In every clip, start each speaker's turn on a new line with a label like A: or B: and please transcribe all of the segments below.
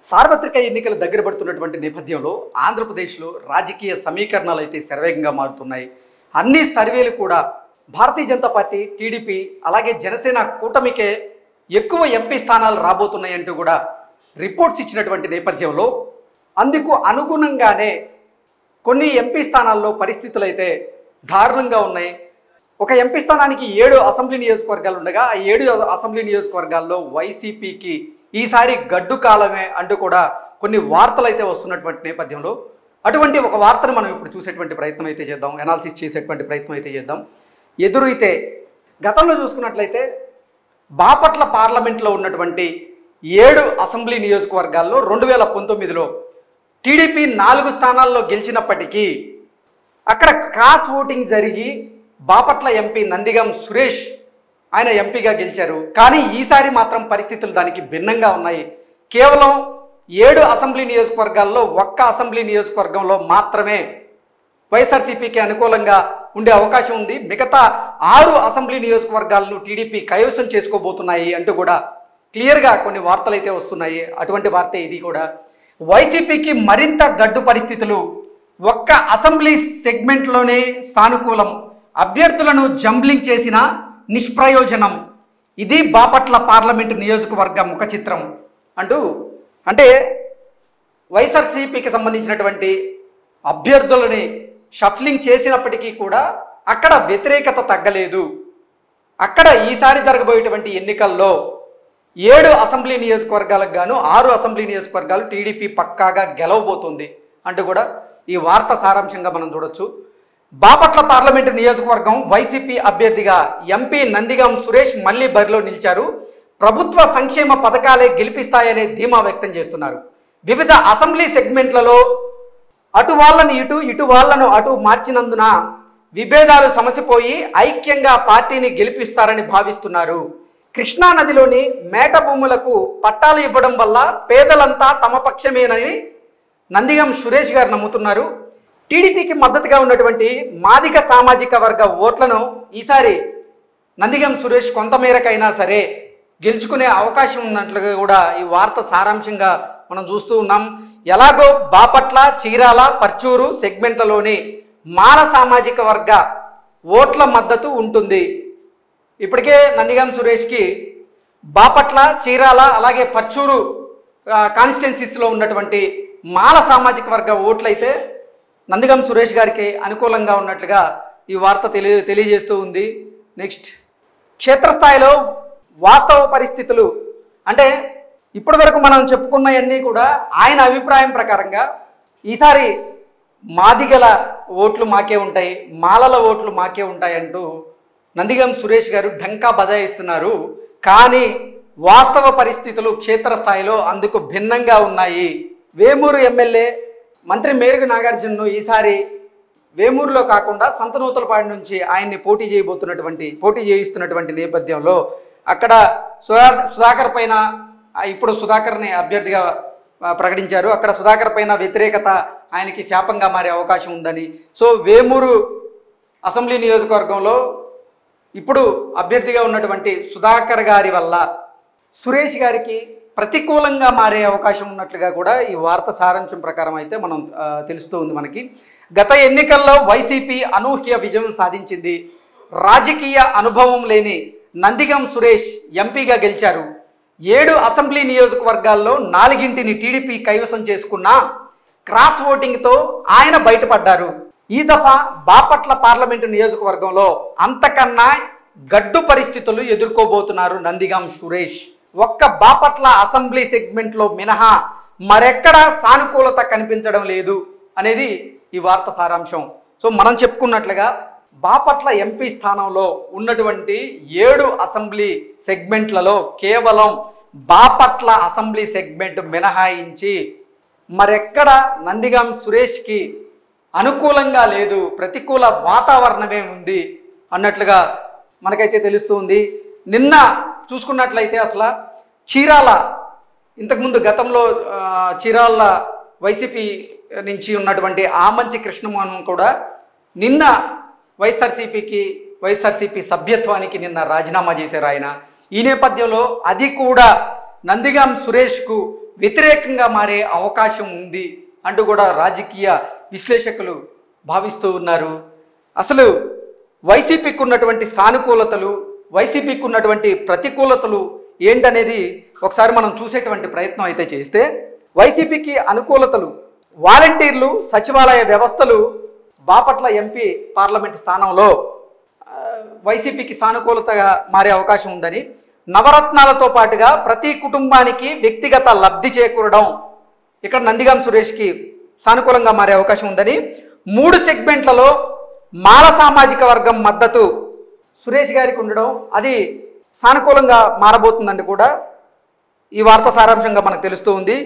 A: సార్వత్రిక ఎన్నికలు దగ్గర పడుతున్నటువంటి నేపథ్యంలో ఆంధ్రప్రదేశ్లో రాజకీయ సమీకరణాలు అయితే శరవేగంగా మారుతున్నాయి. అన్ని సర్వేలు కూడా భారతీయ జనతా పార్టీ, టీడీపీ అలాగే జనసేన కూటమికే ఎక్కువ ఎంపీ స్థానాలు రాబోతున్నాయంటూ కూడా రిపోర్ట్స్ ఇచ్చినటువంటి నేపథ్యంలో అందుకు అనుగుణంగానే కొన్ని ఎంపీ స్థానాల్లో పరిస్థితులు అయితే దారుణంగా ఉన్నాయి. ఒక ఎంపీ స్థానానికి 7 అసెంబ్లీ నియోజకవర్గాలు ఉండగా ఆ 7 అసెంబ్లీ నియోజకవర్గాల్లో వైసీపీకి ఈసారి గడ్డు కాలమే అంటూ కూడా కొన్ని వార్తలు అయితే వస్తున్నటువంటి నేపథ్యంలో అటువంటి ఒక వార్తను మనం ఇప్పుడు చూసేటువంటి ప్రయత్నం అయితే చేద్దాం, అనాలిసిస్ చేసేటువంటి ప్రయత్నం అయితే చేద్దాం. ఎదురైతే గతంలో చూసుకున్నట్లయితే బాపట్ల పార్లమెంట్లో ఉన్నటువంటి 7 అసెంబ్లీ నియోజకవర్గాల్లో 2019లో టీడీపీ 4 స్థానాల్లో గెలిచినప్పటికీ అక్కడ క్రాస్ ఓటింగ్ జరిగి బాపట్ల ఎంపీ నందిగం సురేష్ ఆయన ఎంపీగా గెలిచారు. కానీ ఈసారి మాత్రం పరిస్థితులు దానికి భిన్నంగా ఉన్నాయి. కేవలం 7 అసెంబ్లీ నియోజకవర్గాల్లో ఒక్క అసెంబ్లీ నియోజకవర్గంలో మాత్రమే వైఎస్ఆర్సీపీకి అనుకూలంగా ఉండే అవకాశం ఉంది. మిగతా 6 అసెంబ్లీ నియోజకవర్గాలను టీడీపీ కైవసం చేసుకోబోతున్నాయి అంటూ కూడా క్లియర్గా కొన్ని వార్తలు అయితే వస్తున్నాయి. అటువంటి వార్తే ఇది కూడా. వైసీపీకి మరింత గడ్డు పరిస్థితులు. ఒక్క అసెంబ్లీ సెగ్మెంట్లోనే సానుకూలం, అభ్యర్థులను జంబ్లింగ్ చేసిన నిష్ప్రయోజనం. ఇది బాపట్ల పార్లమెంటు నియోజకవర్గ ముఖ చిత్రం అంటూ, అంటే వైఎస్ఆర్సీపీకి సంబంధించినటువంటి అభ్యర్థులని షఫ్లింగ్ చేసినప్పటికీ కూడా అక్కడ వ్యతిరేకత తగ్గలేదు. అక్కడ ఈసారి జరగబోయేటువంటి ఎన్నికల్లో 7 అసెంబ్లీ నియోజకవర్గాలకు గాను 6 అసెంబ్లీ నియోజకవర్గాలు టీడీపీ పక్కాగా గెలవబోతుంది అంటూ కూడా ఈ వార్త సారాంశంగా మనం చూడొచ్చు. బాపట్ల పార్లమెంటు నియోజకవర్గం వైసీపీ అభ్యర్థిగా ఎంపీ నందిగం సురేష్ మళ్లీ బరిలో నిలిచారు. ప్రభుత్వ సంక్షేమ పథకాలే గెలిపిస్తాయనే ధీమా వ్యక్తం చేస్తున్నారు. వివిధ అసెంబ్లీ సెగ్మెంట్లలో అటు వాళ్ళని ఇటు, ఇటు వాళ్లను అటు మార్చినందున విభేదాలు సమసిపోయి ఐక్యంగా పార్టీని గెలిపిస్తారని భావిస్తున్నారు. కృష్ణా నదిలోని మేట భూములకు పట్టాలు ఇవ్వడం వల్ల పేదలంతా తమ పక్షమేనని నందిగం సురేష్ గారు నమ్ముతున్నారు. టీడీపీకి మద్దతుగా ఉన్నటువంటి మాదిగ సామాజిక వర్గ ఓట్లను ఈసారి నందిగం సురేష్ కొంతమేరకైనా సరే గెలుచుకునే అవకాశం ఉన్నట్లుగా కూడా ఈ వార్త సారాంశంగా మనం చూస్తూ ఉన్నాం. ఎలాగో బాపట్ల, చీరాల, పర్చూరు సెగ్మెంట్లలోని మాల సామాజిక వర్గ ఓట్ల మద్దతు ఉంటుంది. ఇప్పటికే నందిగం సురేష్కి బాపట్ల, చీరాల అలాగే పర్చూరు కాన్స్టిట్యున్సీస్లో ఉన్నటువంటి మాల సామాజిక వర్గ ఓట్లయితే నందిగం సురేష్ గారికి అనుకూలంగా ఉన్నట్లుగా ఈ వార్త తెలియజేస్తూ ఉంది. నెక్స్ట్, క్షేత్రస్థాయిలో వాస్తవ పరిస్థితులు. అంటే ఇప్పటి వరకు మనం చెప్పుకున్నవన్నీ కూడా ఆయన అభిప్రాయం ప్రకారంగా ఈసారి మాదిగల ఓట్లు మాకే ఉంటాయి, మాలల ఓట్లు మాకే ఉంటాయి అంటూ నందిగం సురేష్ గారు ఢంకా బజాయిస్తున్నారు. కానీ వాస్తవ పరిస్థితులు క్షేత్రస్థాయిలో అందుకు భిన్నంగా ఉన్నాయి. వేమూరు ఎమ్మెల్యే మంత్రి మేరుగు నాగార్జునను ఈసారి వేమూరులో కాకుండా సంతనూతలపాడు నుంచి ఆయన్ని పోటీ చేయిస్తున్నటువంటి నేపథ్యంలో అక్కడ సుధాకర్ పైన ఇప్పుడు సుధాకర్ని అభ్యర్థిగా ప్రకటించారు. అక్కడ సుధాకర్ పైన వ్యతిరేకత ఆయనకి శాపంగా మారే అవకాశం ఉందని, సో వేమూరు అసెంబ్లీ నియోజకవర్గంలో ఇప్పుడు అభ్యర్థిగా ఉన్నటువంటి సుధాకర్ గారి వల్ల సురేష్ గారికి ప్రతికూలంగా మారే అవకాశం ఉన్నట్లుగా కూడా ఈ వార్త సారాంశం ప్రకారం అయితే మనం తెలుస్తూ ఉంది మనకి. గత ఎన్నికల్లో వైసీపీ అనూహ్య విజయం సాధించింది. రాజకీయ అనుభవం లేని నందిగం సురేష్ ఎంపీగా గెలిచారు. 7 అసెంబ్లీ నియోజకవర్గాల్లో 4ంటిని టీడీపీ కైవసం చేసుకున్న క్రాస్ ఓటింగ్తో ఆయన బయటపడ్డారు. ఈ దఫా బాపట్ల పార్లమెంటు నియోజకవర్గంలో అంతకన్నా గడ్డు పరిస్థితులు ఎదుర్కోబోతున్నారు నందిగం సురేష్. ఒక్క బాపట్ల అసెంబ్లీ సెగ్మెంట్లో మినహా మరెక్కడా సానుకూలత కనిపించడం లేదు అనేది ఈ వార్త సారాంశం. సో మనం చెప్పుకున్నట్లుగా బాపట్ల ఎంపీ స్థానంలో ఉన్నటువంటి 7 అసెంబ్లీ సెగ్మెంట్లలో కేవలం బాపట్ల అసెంబ్లీ సెగ్మెంట్ మినహాయించి మరెక్కడ నందిగం సురేష్కి అనుకూలంగా లేదు, ప్రతికూల వాతావరణమే ఉంది అన్నట్లుగా మనకైతే తెలుస్తుంది. నిన్న చూసుకున్నట్లయితే అసలు చీరాల, ఇంతకుముందు గతంలో చీరాల వైసీపీ నుంచి ఉన్నటువంటి ఆమంచి కృష్ణమోహన్ కూడా నిన్న వైఎస్ఆర్సీపీ సభ్యత్వానికి నిన్న రాజీనామా చేశారు ఆయన. ఈ నేపథ్యంలో అది కూడా నందిగం సురేష్కు వ్యతిరేకంగా మారే అవకాశం ఉంది అంటూ కూడా రాజకీయ విశ్లేషకులు భావిస్తూ ఉన్నారు. అసలు వైసీపీకి ఉన్నటువంటి సానుకూలతలు, వైసీపీకి ఉన్నటువంటి ప్రతికూలతలు ఏంటనేది ఒకసారి మనం చూసేటువంటి ప్రయత్నం అయితే చేస్తే, వైసీపీకి అనుకూలతలు వాలంటీర్లు, సచివాలయ వ్యవస్థలు, బాపట్ల ఎంపీ పార్లమెంట్ స్థానంలో వైసీపీకి సానుకూలతగా మారే అవకాశం ఉందని, నవరత్నాలతో పాటుగా ప్రతి కుటుంబానికి వ్యక్తిగత లబ్ధి చేకూరడం ఇక్కడ నందిగాం సురేష్కి సానుకూలంగా మారే అవకాశం ఉందని, 3 సెగ్మెంట్లలో మాల సామాజిక వర్గం మద్దతు సురేష్ గారికి ఉండడం అది సానుకూలంగా మారబోతుందని కూడా ఈ వార్త సారాంశంగా మనకు తెలుస్తూ ఉంది.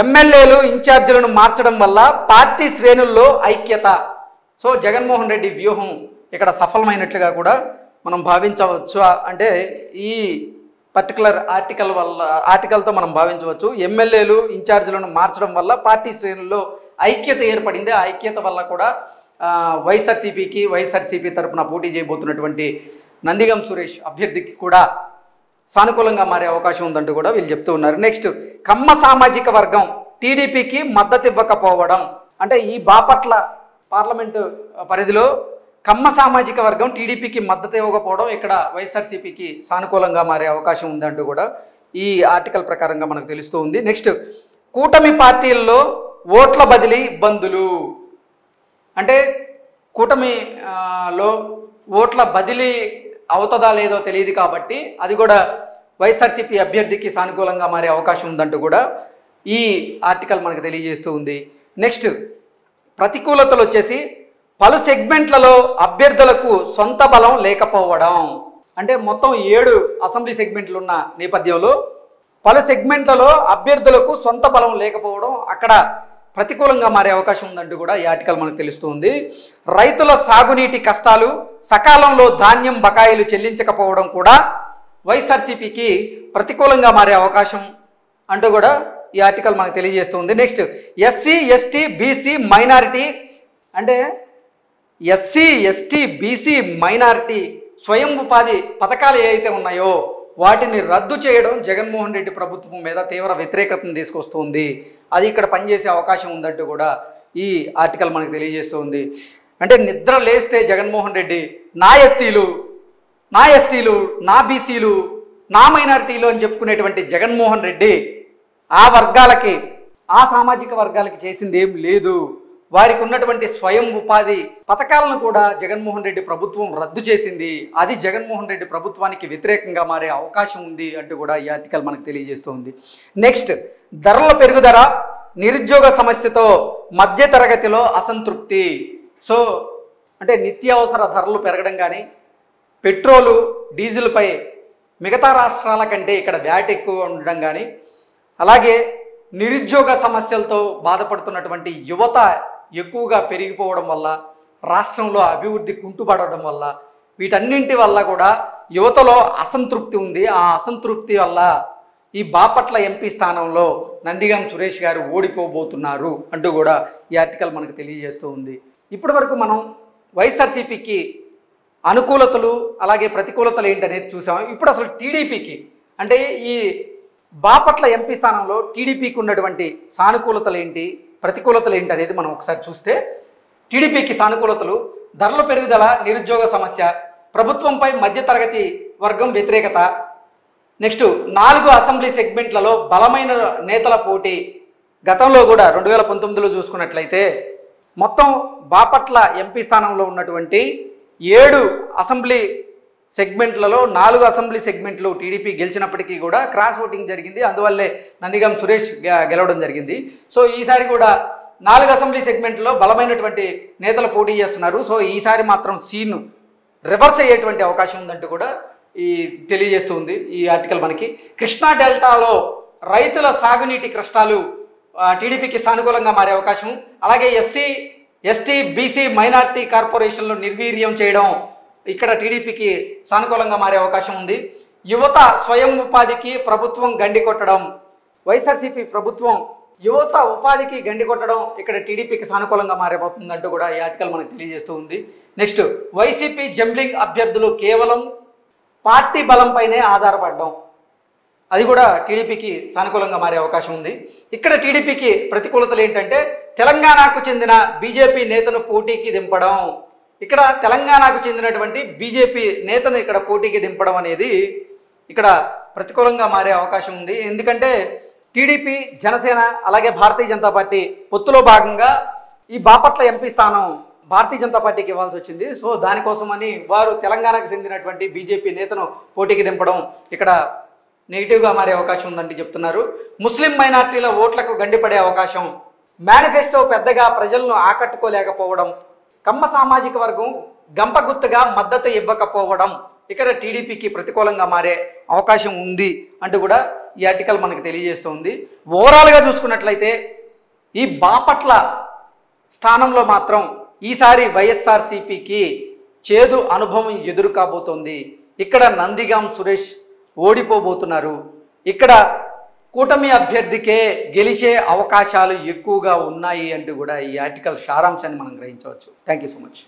A: ఎమ్మెల్యేలు, ఇన్ఛార్జీలను మార్చడం వల్ల పార్టీ శ్రేణుల్లో ఐక్యత. సో జగన్మోహన్ రెడ్డి వ్యూహం ఇక్కడ సఫలమైనట్లుగా కూడా మనం భావించవచ్చు. అంటే ఈ పర్టికులర్ ఆర్టికల్తో మనం భావించవచ్చు. ఎమ్మెల్యేలు, ఇన్ఛార్జీలను మార్చడం వల్ల పార్టీ శ్రేణుల్లో ఐక్యత ఏర్పడింది. ఆ ఐక్యత వల్ల కూడా వైఎస్ఆర్సీపీ తరపున పోటీ చేయబోతున్నటువంటి నందిగం సురేష్ అభ్యర్థికి కూడా సానుకూలంగా మారే అవకాశం ఉందంటూ కూడా వీళ్ళు చెప్తూ ఉన్నారు. నెక్స్ట్, కమ్మ సామాజిక వర్గం టీడీపీకి మద్దతు ఇవ్వకపోవడం. అంటే ఈ బాపట్ల పార్లమెంటు పరిధిలో కమ్మ సామాజిక వర్గం టీడీపీకి మద్దతు ఇవ్వకపోవడం ఇక్కడ వైఎస్ఆర్సీపీకి సానుకూలంగా మారే అవకాశం ఉందంటూ కూడా ఈ ఆర్టికల్ ప్రకారంగా మనకు తెలుస్తూ ఉంది. నెక్స్ట్, కూటమి పార్టీల్లో ఓట్ల బదిలీ ఇబ్బందులు. అంటే కూటమిలో ఓట్ల బదిలీ అవుతుందా లేదో తెలియదు కాబట్టి అది కూడా వైఎస్ఆర్సీపీ అభ్యర్థికి సానుకూలంగా మారే అవకాశం ఉందంటూ కూడా ఈ ఆర్టికల్ మనకు తెలియజేస్తూ ఉంది. నెక్స్ట్, ప్రతికూలతలు వచ్చేసి పలు సెగ్మెంట్లలో అభ్యర్థులకు సొంత బలం లేకపోవడం. అంటే మొత్తం 7 అసెంబ్లీ సెగ్మెంట్లు ఉన్న నేపథ్యంలో పలు సెగ్మెంట్లలో అభ్యర్థులకు సొంత బలం లేకపోవడం అక్కడ ప్రతికూలంగా మారే అవకాశం ఉందంటూ కూడా ఈ ఆర్టికల్ మనకు తెలుస్తుంది. రైతుల సాగునీటి కష్టాలు, సకాలంలో ధాన్యం బకాయిలు చెల్లించకపోవడం కూడా వైఎస్ఆర్సీపీకి ప్రతికూలంగా మారే అవకాశం అంటూ కూడా ఈ ఆర్టికల్ మనకు తెలియజేస్తుంది. Next, SC, ST, BC, minority. అంటే ఎస్సీ, ఎస్టీ, బీసీ, మైనారిటీ స్వయం ఉపాధి పథకాలు ఏవైతే ఉన్నాయో వాటిని రద్దు చేయడం జగన్మోహన్ రెడ్డి ప్రభుత్వం మీద తీవ్ర వ్యతిరేకతను తీసుకొస్తుంది. అది ఇక్కడ పనిచేసే అవకాశం ఉందంటూ కూడా ఈ ఆర్టికల్ మనకు తెలియజేస్తుంది. అంటే నిద్ర లేస్తే జగన్మోహన్ రెడ్డి నా ఎస్సీలు, నా ఎస్టీలు, నా బీసీలు, నా మైనారిటీలు అని చెప్పుకునేటువంటి జగన్మోహన్ రెడ్డి ఆ వర్గాలకి, ఆ సామాజిక వర్గాలకి చేసింది ఏం లేదు. వారికి ఉన్నటువంటి స్వయం ఉపాధి పథకాలను కూడా జగన్మోహన్ రెడ్డి ప్రభుత్వం రద్దు చేసింది. అది జగన్మోహన్ రెడ్డి ప్రభుత్వానికి వ్యతిరేకంగా మారే అవకాశం ఉంది అంటూ కూడా ఈ ఆర్టికల్ మనకు తెలియజేస్తుంది. నెక్స్ట్, ధరల పెరుగుదల, నిరుద్యోగ సమస్యతో మధ్యతరగతిలో అసంతృప్తి. సో అంటే నిత్యావసర ధరలు పెరగడం కానీ, పెట్రోలు, డీజిల్పై మిగతా రాష్ట్రాల కంటే ఇక్కడ వ్యాట్ ఎక్కువ ఉండడం కానీ, అలాగే నిరుద్యోగ సమస్యలతో బాధపడుతున్నటువంటి యువత ఎక్కువగా పెరిగిపోవడం వల్ల, రాష్ట్రంలో అభివృద్ధి కుంటుపడడం వల్ల, వీటన్నింటి వల్ల కూడా యువతలో అసంతృప్తి ఉంది. ఆ అసంతృప్తి వల్ల ఈ బాపట్ల ఎంపీ స్థానంలో నందిగం సురేష్ గారు ఓడిపోబోతున్నారు అంటూ కూడా ఈ ఆర్టికల్ మనకు తెలియజేస్తూ ఉంది. ఇప్పటి వరకు మనం వైఎస్ఆర్సీపీకి అనుకూలతలు అలాగే ప్రతికూలతలు ఏంటనేది చూసాం. ఇప్పుడు అసలు టీడీపీకి, అంటే ఈ బాపట్ల ఎంపీ స్థానంలో టీడీపీకి ఉన్నటువంటి సానుకూలతలు ఏంటి, ప్రతికూలతలు ఏంటి అనేది మనం ఒకసారి చూస్తే, టీడీపీకి సానుకూలతలు ధరల పెరుగుదల, నిరుద్యోగ సమస్య, ప్రభుత్వంపై మధ్యతరగతి వర్గం వ్యతిరేకత. నెక్స్ట్, 4 అసెంబ్లీ సెగ్మెంట్లలో బలమైన నేతల పోటీ. గతంలో కూడా 2019లో చూసుకున్నట్లయితే మొత్తం బాపట్ల ఎంపీ స్థానంలో ఉన్నటువంటి 7 అసెంబ్లీ సెగ్మెంట్లలో 4 అసెంబ్లీ సెగ్మెంట్లు టీడీపీ గెలిచినప్పటికీ కూడా క్రాస్ ఓటింగ్ జరిగింది. అందువల్లే నందిగం సురేష్ గెలవడం జరిగింది. సో ఈసారి కూడా 4 అసెంబ్లీ సెగ్మెంట్లో బలమైనటువంటి నేతలు పోటీ చేస్తున్నారు. సో ఈసారి మాత్రం సీన్ రివర్స్ అయ్యేటువంటి అవకాశం ఉందంటూ కూడా ఈ తెలియజేస్తుంది ఈ ఆర్టికల్ మనకి. కృష్ణా డెల్టాలో రైతుల సాగునీటి కష్టాలు టీడీపీకి సానుకూలంగా మారే అవకాశం, అలాగే ఎస్సీ, ఎస్టీ, బీసీ, మైనారిటీ కార్పొరేషన్లు నిర్వీర్యం చేయడం ఇక్కడ టీడీపీకి సానుకూలంగా మారే అవకాశం ఉంది. యువత స్వయం ఉపాధికి ప్రభుత్వం గండి కొట్టడం, వైఎస్ఆర్సీపీ ప్రభుత్వం యువత ఉపాధికి గండి కొట్టడం ఇక్కడ టీడీపీకి సానుకూలంగా మారిపోతుందంటూ కూడా ఈ ఆర్టికల్ మనకు తెలియజేస్తూ ఉంది. నెక్స్ట్, వైసీపీ జంబ్లింగ్ అభ్యర్థులు కేవలం పార్టీ బలంపైనే ఆధారపడడం. అది కూడా టీడీపీకి సానుకూలంగా మారే అవకాశం ఉంది. ఇక్కడ టీడీపీకి ప్రతికూలతలు ఏంటంటే తెలంగాణకు చెందిన బీజేపీ నేతను పోటీకి దింపడం. ఇక్కడ తెలంగాణకు చెందినటువంటి బీజేపీ నేతను ఇక్కడ పోటీకి దింపడం అనేది ఇక్కడ ప్రతికూలంగా మారే అవకాశం ఉంది. ఎందుకంటే టీడీపీ, జనసేన అలాగే భారతీయ జనతా పార్టీ పొత్తులో భాగంగా ఈ బాపట్ల ఎంపీ స్థానం భారతీయ జనతా పార్టీకి ఇవ్వాల్సి వచ్చింది. సో దానికోసమని వారు తెలంగాణకు చెందినటువంటి బీజేపీ నేతను పోటీకి దింపడం ఇక్కడ నెగిటివ్గా మారే అవకాశం ఉందని చెప్తున్నారు. ముస్లిం మైనార్టీల ఓట్లకు గండిపడే అవకాశం, మేనిఫెస్టో పెద్దగా ప్రజలను ఆకట్టుకోలేకపోవడం, కమ్మ సామాజిక వర్గం గంపగుత్తగా మద్దతు ఇవ్వకపోవడం ఇక్కడ టీడీపీకి ప్రతికూలంగా మారే అవకాశం ఉంది అంటూ కూడా ఈ ఆర్టికల్ మనకు తెలియజేస్తుంది. ఓవరాల్గా చూసుకున్నట్లయితే ఈ బాపట్ల స్థానంలో మాత్రం ఈసారి వైఎస్ఆర్సీపీకి చేదు అనుభవం ఎదురు కాబోతోంది. ఇక్కడ నందిగాం సురేష్ ఓడిపోబోతున్నారు. ఇక్కడ కూటమి అభ్యర్థికే గెలిచే అవకాశాలు ఎక్కువగా ఉన్నాయి అంటూ కూడా ఈ ఆర్టికల్ సారాంశాన్ని మనం గ్రహించవచ్చు. Thank you so much.